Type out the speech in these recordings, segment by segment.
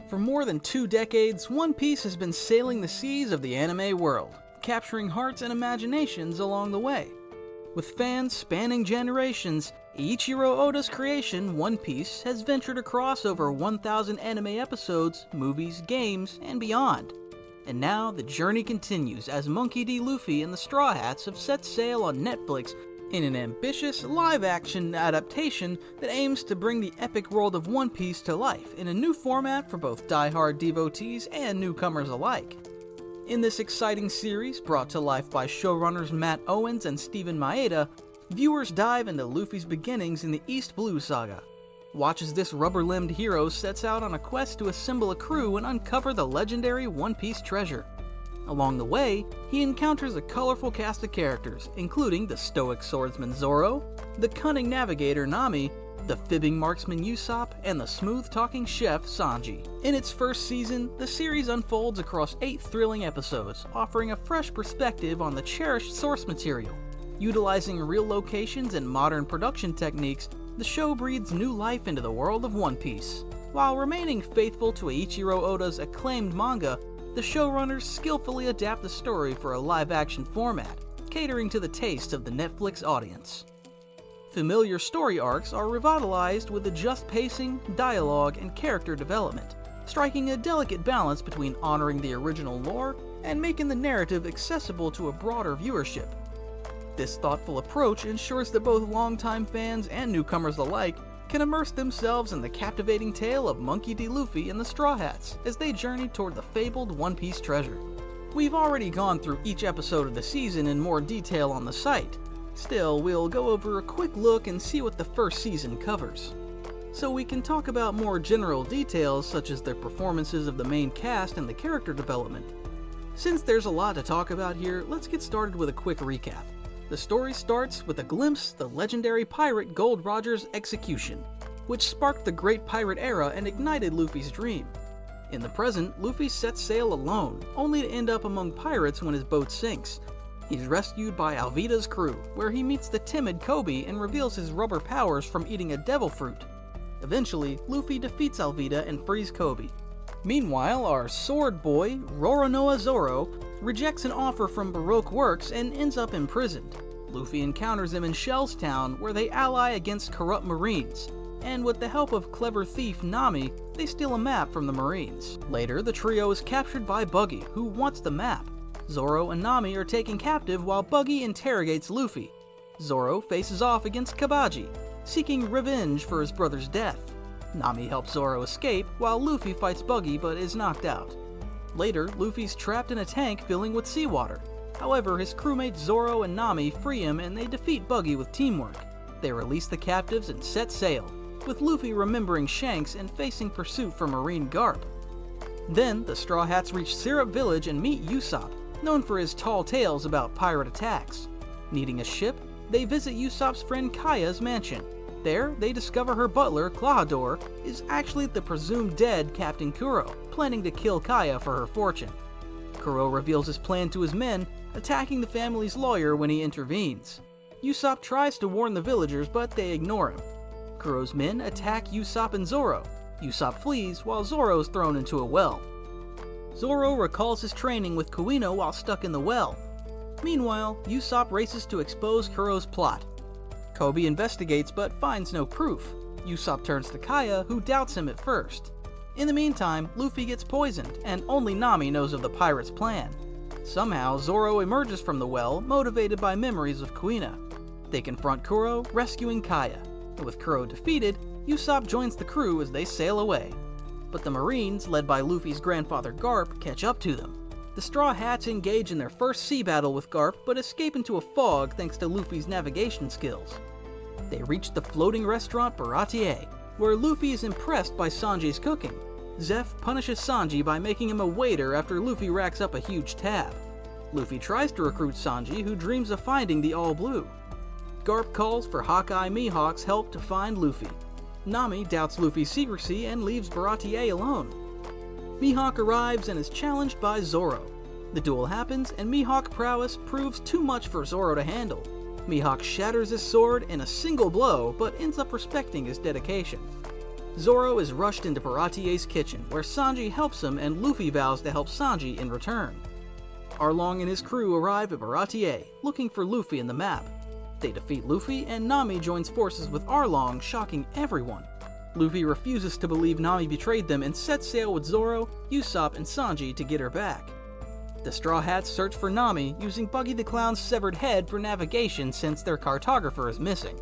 For more than 2 decades, One Piece has been sailing the seas of the anime world, capturing hearts and imaginations along the way. With fans spanning generations, Eiichiro Oda's creation, One Piece, has ventured across over 1,000 anime episodes, movies, games, and beyond. And now, the journey continues as Monkey D. Luffy and the Straw Hats have set sail on Netflix in an ambitious, live-action adaptation that aims to bring the epic world of One Piece to life in a new format for both die-hard devotees and newcomers alike. In this exciting series, brought to life by showrunners Matt Owens and Steven Maeda, viewers dive into Luffy's beginnings in the East Blue Saga. Watch as this rubber-limbed hero sets out on a quest to assemble a crew and uncover the legendary One Piece treasure. Along the way, he encounters a colorful cast of characters, including the stoic swordsman Zoro, the cunning navigator Nami, the fibbing marksman Usopp, and the smooth-talking chef Sanji. In its first season, the series unfolds across 8 thrilling episodes, offering a fresh perspective on the cherished source material. Utilizing real locations and modern production techniques, the show breathes new life into the world of One Piece. While remaining faithful to Eiichiro Oda's acclaimed manga, the showrunners skillfully adapt the story for a live-action format, catering to the taste of the Netflix audience. Familiar story arcs are revitalized with a just pacing, dialogue, and character development, striking a delicate balance between honoring the original lore and making the narrative accessible to a broader viewership. This thoughtful approach ensures that both longtime fans and newcomers alike can immerse themselves in the captivating tale of Monkey D. Luffy and the Straw Hats as they journey toward the fabled One Piece treasure. We've already gone through each episode of the season in more detail on the site. Still, we'll go over a quick look and see what the first season covers. So we can talk about more general details such as the performances of the main cast and the character development. Since there's a lot to talk about here, let's get started with a quick recap. The story starts with a glimpse of the legendary pirate Gold Roger's execution, which sparked the Great Pirate Era and ignited Luffy's dream. In the present, Luffy sets sail alone, only to end up among pirates when his boat sinks. He's rescued by Alvida's crew, where he meets the timid Kobe and reveals his rubber powers from eating a devil fruit. Eventually, Luffy defeats Alvida and frees Kobe. Meanwhile, our sword boy, Roronoa Zoro, rejects an offer from Baroque Works and ends up imprisoned. Luffy encounters him in Shell's Town, where they ally against corrupt Marines, and with the help of clever thief Nami, they steal a map from the Marines. Later, the trio is captured by Buggy, who wants the map. Zoro and Nami are taken captive while Buggy interrogates Luffy. Zoro faces off against Kabaji, seeking revenge for his brother's death. Nami helps Zoro escape, while Luffy fights Buggy but is knocked out. Later, Luffy's trapped in a tank filling with seawater. However, his crewmates Zoro and Nami free him and they defeat Buggy with teamwork. They release the captives and set sail, with Luffy remembering Shanks and facing pursuit for Marine Garp. Then, the Straw Hats reach Syrup Village and meet Usopp, known for his tall tales about pirate attacks. Needing a ship, they visit Usopp's friend Kaya's mansion. There, they discover her butler, Klahadore, is actually the presumed dead Captain Kuro, planning to kill Kaya for her fortune. Kuro reveals his plan to his men, attacking the family's lawyer when he intervenes. Usopp tries to warn the villagers, but they ignore him. Kuro's men attack Usopp and Zoro. Usopp flees, while Zoro is thrown into a well. Zoro recalls his training with Kuino while stuck in the well. Meanwhile, Usopp races to expose Kuro's plot. Kobe investigates but finds no proof. Usopp turns to Kaya, who doubts him at first. In the meantime, Luffy gets poisoned, and only Nami knows of the pirates' plan. Somehow, Zoro emerges from the well, motivated by memories of Kuina. They confront Kuro, rescuing Kaya. And with Kuro defeated, Usopp joins the crew as they sail away. But the Marines, led by Luffy's grandfather Garp, catch up to them. The Straw Hats engage in their first sea battle with Garp, but escape into a fog thanks to Luffy's navigation skills. They reach the floating restaurant Baratier, where Luffy is impressed by Sanji's cooking. Zeph punishes Sanji by making him a waiter after Luffy racks up a huge tab. Luffy tries to recruit Sanji, who dreams of finding the All Blue. Garp calls for Hawkeye Mihawk's help to find Luffy. Nami doubts Luffy's secrecy and leaves Baratier alone. Mihawk arrives and is challenged by Zoro. The duel happens, and Mihawk's prowess proves too much for Zoro to handle. Mihawk shatters his sword in a single blow, but ends up respecting his dedication. Zoro is rushed into Baratier's kitchen, where Sanji helps him and Luffy vows to help Sanji in return. Arlong and his crew arrive at Baratier, looking for Luffy in the map. They defeat Luffy, and Nami joins forces with Arlong, shocking everyone. Luffy refuses to believe Nami betrayed them and sets sail with Zoro, Usopp, and Sanji to get her back. The Straw Hats search for Nami, using Buggy the Clown's severed head for navigation since their cartographer is missing.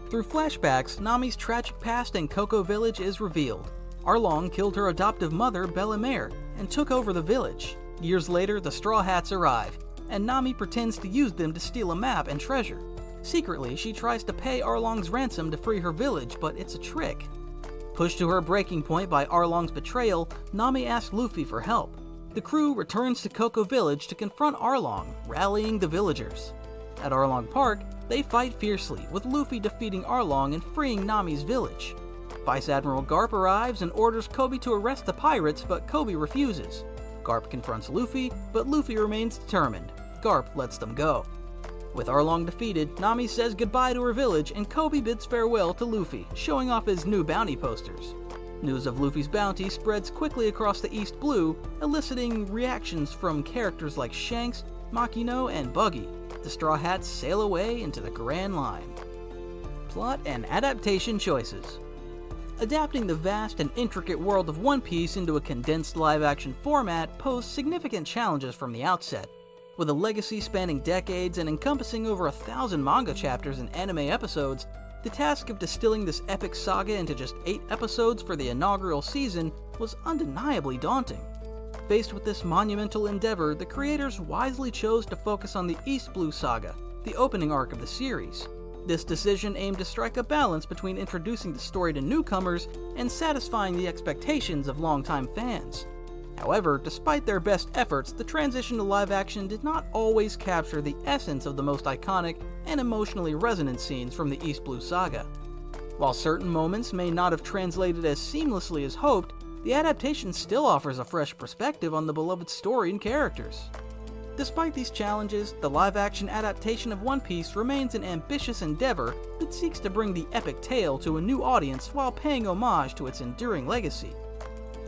Through flashbacks, Nami's tragic past in Cocoa Village is revealed. Arlong killed her adoptive mother, Bellemere, and took over the village. Years later, the Straw Hats arrive, and Nami pretends to use them to steal a map and treasure. Secretly, she tries to pay Arlong's ransom to free her village, but it's a trick. Pushed to her breaking point by Arlong's betrayal, Nami asks Luffy for help. The crew returns to Cocoa Village to confront Arlong, rallying the villagers. At Arlong Park, they fight fiercely, with Luffy defeating Arlong and freeing Nami's village. Vice Admiral Garp arrives and orders Koby to arrest the pirates, but Koby refuses. Garp confronts Luffy, but Luffy remains determined. Garp lets them go. With Arlong defeated, Nami says goodbye to her village, and Koby bids farewell to Luffy, showing off his new bounty posters. News of Luffy's bounty spreads quickly across the East Blue, eliciting reactions from characters like Shanks, Makino, and Buggy. The Straw Hats sail away into the Grand Line. Plot and adaptation choices. Adapting the vast and intricate world of One Piece into a condensed live-action format posed significant challenges from the outset. With a legacy spanning decades and encompassing over 1,000 manga chapters and anime episodes, the task of distilling this epic saga into just 8 episodes for the inaugural season was undeniably daunting. Faced with this monumental endeavor, the creators wisely chose to focus on the East Blue Saga, the opening arc of the series. This decision aimed to strike a balance between introducing the story to newcomers and satisfying the expectations of longtime fans. However, despite their best efforts, the transition to live action did not always capture the essence of the most iconic and emotionally resonant scenes from the East Blue Saga. While certain moments may not have translated as seamlessly as hoped, the adaptation still offers a fresh perspective on the beloved story and characters. Despite these challenges, the live-action adaptation of One Piece remains an ambitious endeavor that seeks to bring the epic tale to a new audience while paying homage to its enduring legacy.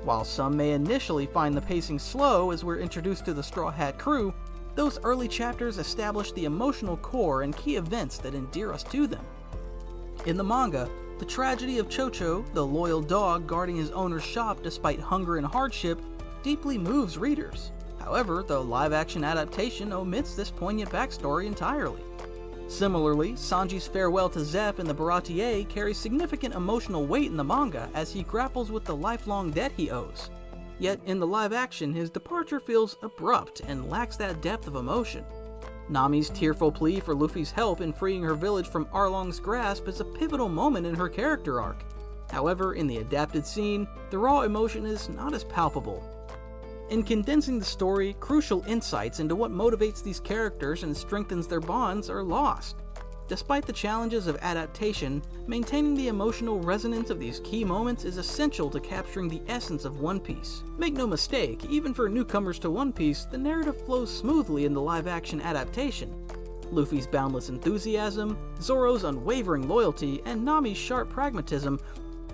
While some may initially find the pacing slow as we're introduced to the Straw Hat crew, those early chapters establish the emotional core and key events that endear us to them. In the manga, the tragedy of Chocho, the loyal dog guarding his owner's shop despite hunger and hardship, deeply moves readers. However, the live-action adaptation omits this poignant backstory entirely. Similarly, Sanji's farewell to Zeph in the Baratier carries significant emotional weight in the manga as he grapples with the lifelong debt he owes. Yet, in the live-action, his departure feels abrupt and lacks that depth of emotion. Nami's tearful plea for Luffy's help in freeing her village from Arlong's grasp is a pivotal moment in her character arc. However, in the adapted scene, the raw emotion is not as palpable. In condensing the story, crucial insights into what motivates these characters and strengthens their bonds are lost. Despite the challenges of adaptation, maintaining the emotional resonance of these key moments is essential to capturing the essence of One Piece. Make no mistake, even for newcomers to One Piece, the narrative flows smoothly in the live-action adaptation. Luffy's boundless enthusiasm, Zoro's unwavering loyalty, and Nami's sharp pragmatism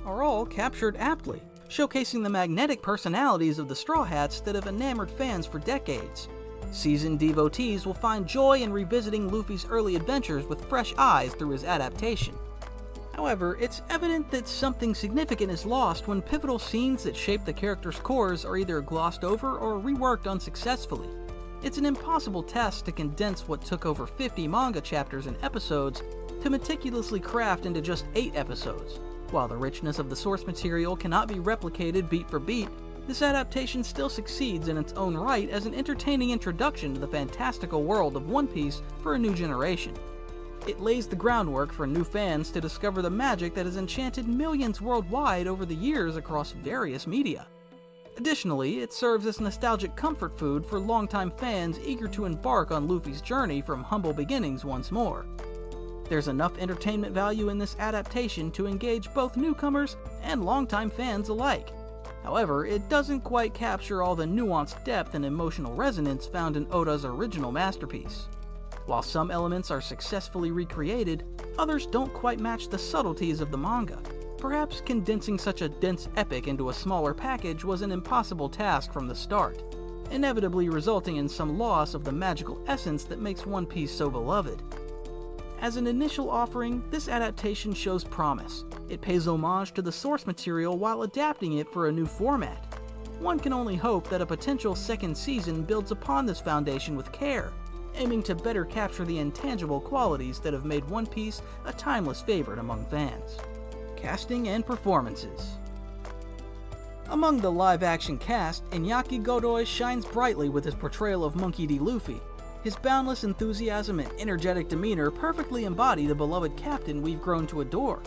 are all captured aptly, showcasing the magnetic personalities of the Straw Hats that have enamored fans for decades. Seasoned devotees will find joy in revisiting Luffy's early adventures with fresh eyes through his adaptation. However, it's evident that something significant is lost when pivotal scenes that shape the characters' cores are either glossed over or reworked unsuccessfully. It's an impossible task to condense what took over 50 manga chapters and episodes to meticulously craft into just 8 episodes. While the richness of the source material cannot be replicated beat for beat, this adaptation still succeeds in its own right as an entertaining introduction to the fantastical world of One Piece for a new generation. It lays the groundwork for new fans to discover the magic that has enchanted millions worldwide over the years across various media. Additionally, it serves as nostalgic comfort food for longtime fans eager to embark on Luffy's journey from humble beginnings once more. There's enough entertainment value in this adaptation to engage both newcomers and longtime fans alike. However, it doesn't quite capture all the nuanced depth and emotional resonance found in Oda's original masterpiece. While some elements are successfully recreated, others don't quite match the subtleties of the manga. perhaps condensing such a dense epic into a smaller package was an impossible task from the start, inevitably resulting in some loss of the magical essence that makes One Piece so beloved. As an initial offering, this adaptation shows promise. It pays homage to the source material while adapting it for a new format. One can only hope that a potential second season builds upon this foundation with care, aiming to better capture the intangible qualities that have made One Piece a timeless favorite among fans. Casting and performances. Among the live-action cast, Iñaki Godoy shines brightly with his portrayal of Monkey D. Luffy. His boundless enthusiasm and energetic demeanor perfectly embody the beloved captain we've grown to adore.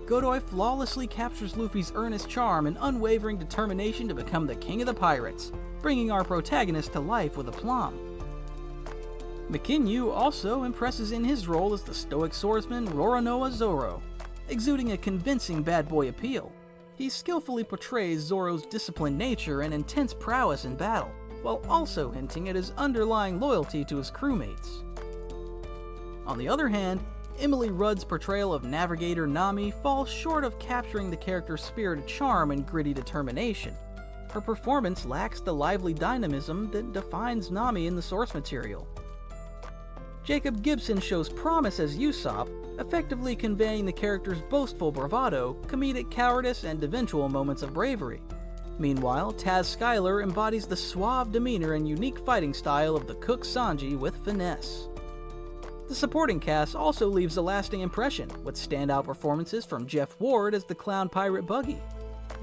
Godoy flawlessly captures Luffy's earnest charm and unwavering determination to become the king of the pirates, bringing our protagonist to life with aplomb. McKinnyu also impresses in his role as the stoic swordsman Roronoa Zoro, exuding a convincing bad boy appeal. He skillfully portrays Zoro's disciplined nature and intense prowess in battle, while also hinting at his underlying loyalty to his crewmates. On the other hand, Emily Rudd's portrayal of Navigator Nami falls short of capturing the character's spirited charm and gritty determination. Her performance lacks the lively dynamism that defines Nami in the source material. Jacob Gibson shows promise as Usopp, effectively conveying the character's boastful bravado, comedic cowardice, and eventual moments of bravery. Meanwhile, Taz Skylar embodies the suave demeanor and unique fighting style of the cook Sanji with finesse. The supporting cast also leaves a lasting impression, with standout performances from Jeff Ward as the clown pirate Buggy.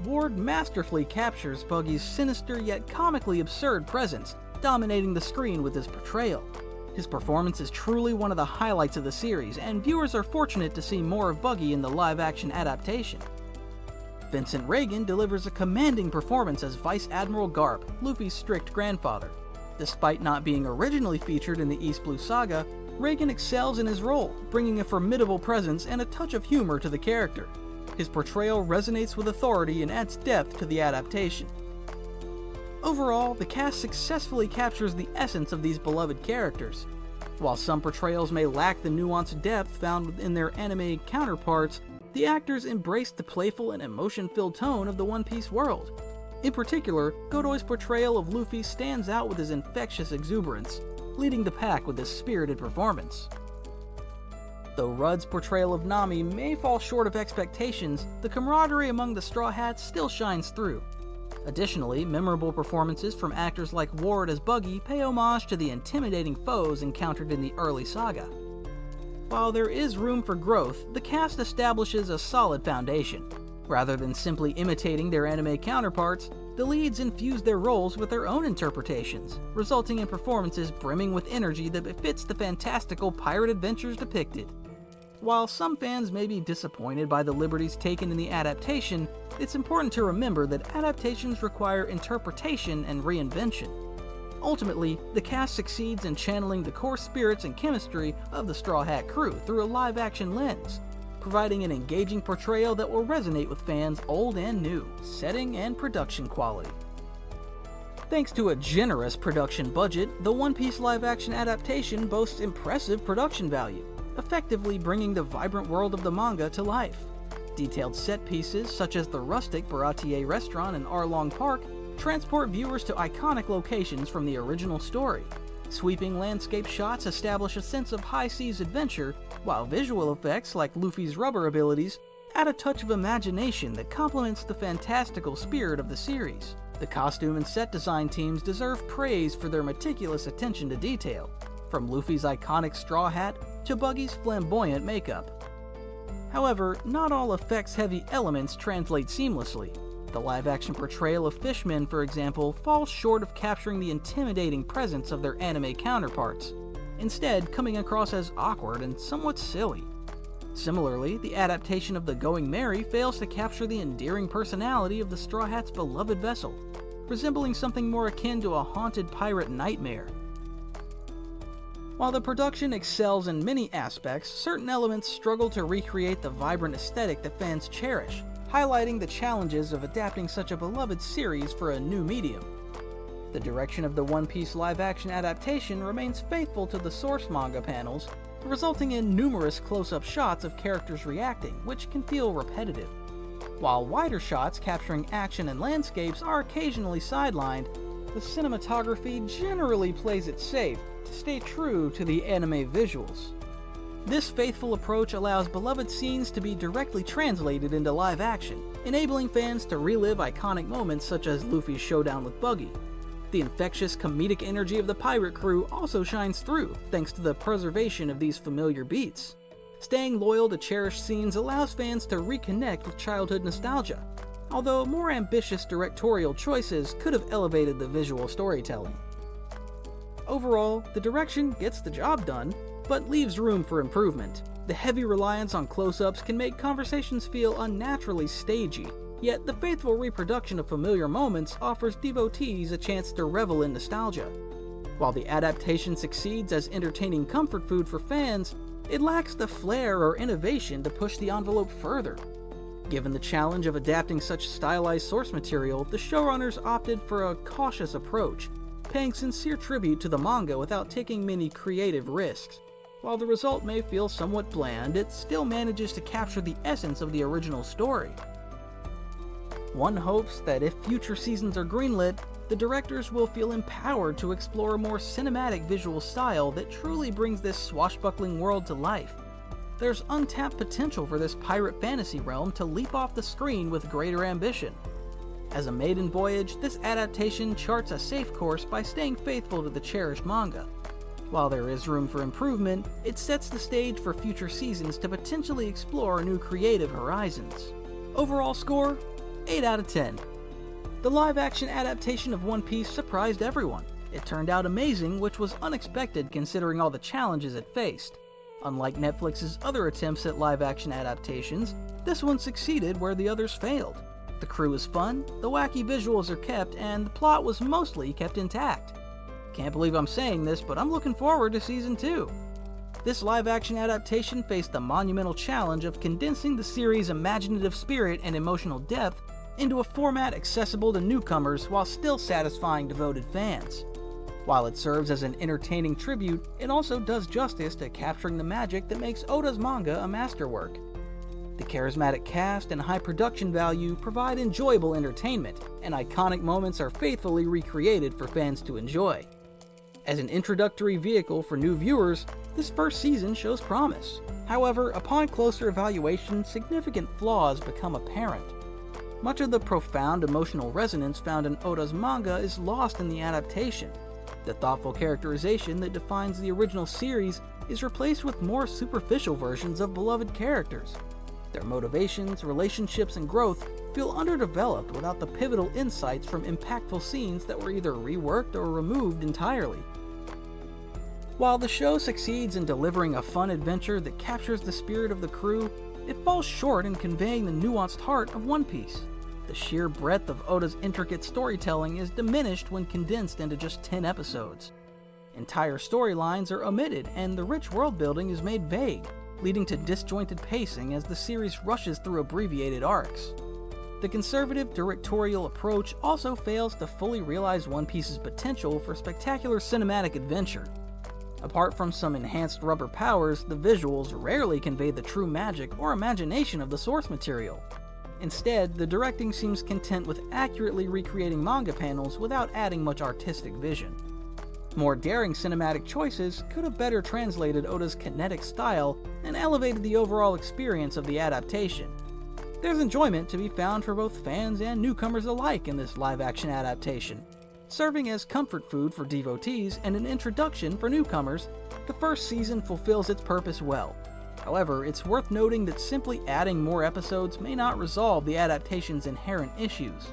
Ward masterfully captures Buggy's sinister yet comically absurd presence, dominating the screen with his portrayal. His performance is truly one of the highlights of the series, and viewers are fortunate to see more of Buggy in the live-action adaptation. Vincent Reagan delivers a commanding performance as Vice Admiral Garp, Luffy's strict grandfather. Despite not being originally featured in the East Blue Saga, Reagan excels in his role, bringing a formidable presence and a touch of humor to the character. His portrayal resonates with authority and adds depth to the adaptation. Overall, the cast successfully captures the essence of these beloved characters. While some portrayals may lack the nuanced depth found in their anime counterparts, the actors embrace the playful and emotion-filled tone of the One Piece world. In particular, Godoy's portrayal of Luffy stands out with his infectious exuberance, leading the pack with his spirited performance. Though Rudd's portrayal of Nami may fall short of expectations, the camaraderie among the Straw Hats still shines through. Additionally, memorable performances from actors like Ward as Buggy pay homage to the intimidating foes encountered in the early saga. While there is room for growth, the cast establishes a solid foundation. Rather than simply imitating their anime counterparts, the leads infuse their roles with their own interpretations, resulting in performances brimming with energy that befits the fantastical pirate adventures depicted. While some fans may be disappointed by the liberties taken in the adaptation, it's important to remember that adaptations require interpretation and reinvention. Ultimately, the cast succeeds in channeling the core spirits and chemistry of the Straw Hat crew through a live-action lens, providing an engaging portrayal that will resonate with fans old and new, setting and production quality. Thanks to a generous production budget, the One Piece live-action adaptation boasts impressive production value, effectively bringing the vibrant world of the manga to life. Detailed set pieces, such as the rustic Baratier restaurant in Arlong Park, transport viewers to iconic locations from the original story. Sweeping landscape shots establish a sense of high seas adventure, while visual effects like Luffy's rubber abilities add a touch of imagination that complements the fantastical spirit of the series. The costume and set design teams deserve praise for their meticulous attention to detail, from Luffy's iconic straw hat to Buggy's flamboyant makeup. However, not all effects-heavy elements translate seamlessly. The live-action portrayal of fishmen, for example, falls short of capturing the intimidating presence of their anime counterparts, instead coming across as awkward and somewhat silly. Similarly, the adaptation of the Going Merry fails to capture the endearing personality of the Straw Hat's beloved vessel, resembling something more akin to a haunted pirate nightmare. While the production excels in many aspects, certain elements struggle to recreate the vibrant aesthetic that fans cherish, highlighting the challenges of adapting such a beloved series for a new medium. The direction of the One Piece live-action adaptation remains faithful to the source manga panels, resulting in numerous close-up shots of characters reacting, which can feel repetitive. While wider shots capturing action and landscapes are occasionally sidelined, the cinematography generally plays it safe to stay true to the anime visuals. This faithful approach allows beloved scenes to be directly translated into live action, enabling fans to relive iconic moments such as Luffy's showdown with Buggy. The infectious comedic energy of the pirate crew also shines through, thanks to the preservation of these familiar beats. Staying loyal to cherished scenes allows fans to reconnect with childhood nostalgia, although more ambitious directorial choices could have elevated the visual storytelling. Overall, the direction gets the job done, but leaves room for improvement. The heavy reliance on close-ups can make conversations feel unnaturally stagey, yet the faithful reproduction of familiar moments offers devotees a chance to revel in nostalgia. While the adaptation succeeds as entertaining comfort food for fans, it lacks the flair or innovation to push the envelope further. Given the challenge of adapting such stylized source material, the showrunners opted for a cautious approach, paying sincere tribute to the manga without taking many creative risks. While the result may feel somewhat bland, it still manages to capture the essence of the original story. One hopes that if future seasons are greenlit, the directors will feel empowered to explore a more cinematic visual style that truly brings this swashbuckling world to life. There's untapped potential for this pirate fantasy realm to leap off the screen with greater ambition. As a maiden voyage, this adaptation charts a safe course by staying faithful to the cherished manga. While there is room for improvement, it sets the stage for future seasons to potentially explore new creative horizons. Overall score, 8 out of 10. The live-action adaptation of One Piece surprised everyone. It turned out amazing, which was unexpected considering all the challenges it faced. Unlike Netflix's other attempts at live-action adaptations, this one succeeded where the others failed. The crew is fun, the wacky visuals are kept, and the plot was mostly kept intact. Can't believe I'm saying this, but I'm looking forward to Season 2. This live-action adaptation faced the monumental challenge of condensing the series' imaginative spirit and emotional depth into a format accessible to newcomers while still satisfying devoted fans. While it serves as an entertaining tribute, it also does justice to capturing the magic that makes Oda's manga a masterwork. The charismatic cast and high production value provide enjoyable entertainment, and iconic moments are faithfully recreated for fans to enjoy. As an introductory vehicle for new viewers, this first season shows promise. However, upon closer evaluation, significant flaws become apparent. Much of the profound emotional resonance found in Oda's manga is lost in the adaptation. The thoughtful characterization that defines the original series is replaced with more superficial versions of beloved characters. Their motivations, relationships, and growth feel underdeveloped without the pivotal insights from impactful scenes that were either reworked or removed entirely. While the show succeeds in delivering a fun adventure that captures the spirit of the crew, it falls short in conveying the nuanced heart of One Piece. The sheer breadth of Oda's intricate storytelling is diminished when condensed into just 10 episodes. Entire storylines are omitted, and the rich world-building is made vague, leading to disjointed pacing as the series rushes through abbreviated arcs. The conservative directorial approach also fails to fully realize One Piece's potential for spectacular cinematic adventure. Apart from some enhanced rubber powers, the visuals rarely convey the true magic or imagination of the source material. Instead, the directing seems content with accurately recreating manga panels without adding much artistic vision. More daring cinematic choices could have better translated Oda's kinetic style and elevated the overall experience of the adaptation. There's enjoyment to be found for both fans and newcomers alike in this live-action adaptation. Serving as comfort food for devotees and an introduction for newcomers, the first season fulfills its purpose well. However, it's worth noting that simply adding more episodes may not resolve the adaptation's inherent issues.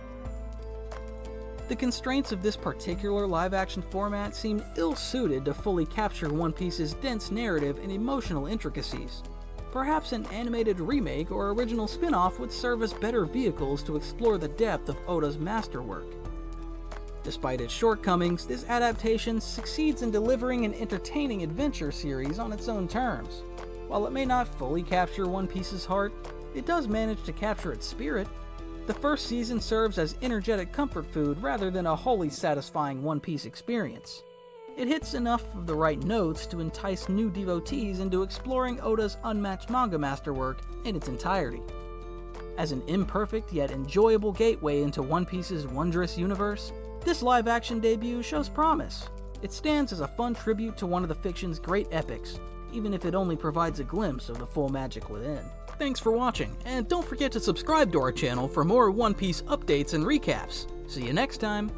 The constraints of this particular live-action format seem ill-suited to fully capture One Piece's dense narrative and emotional intricacies. Perhaps an animated remake or original spin-off would serve as better vehicles to explore the depth of Oda's masterwork. Despite its shortcomings, this adaptation succeeds in delivering an entertaining adventure series on its own terms. While it may not fully capture One Piece's heart, it does manage to capture its spirit. The first season serves as energetic comfort food rather than a wholly satisfying One Piece experience. It hits enough of the right notes to entice new devotees into exploring Oda's unmatched manga masterwork in its entirety. As an imperfect yet enjoyable gateway into One Piece's wondrous universe, this live-action debut shows promise. It stands as a fun tribute to one of the fiction's great epics, even if it only provides a glimpse of the full magic within. Thanks for watching, and don't forget to subscribe to our channel for more One Piece updates and recaps. See you next time!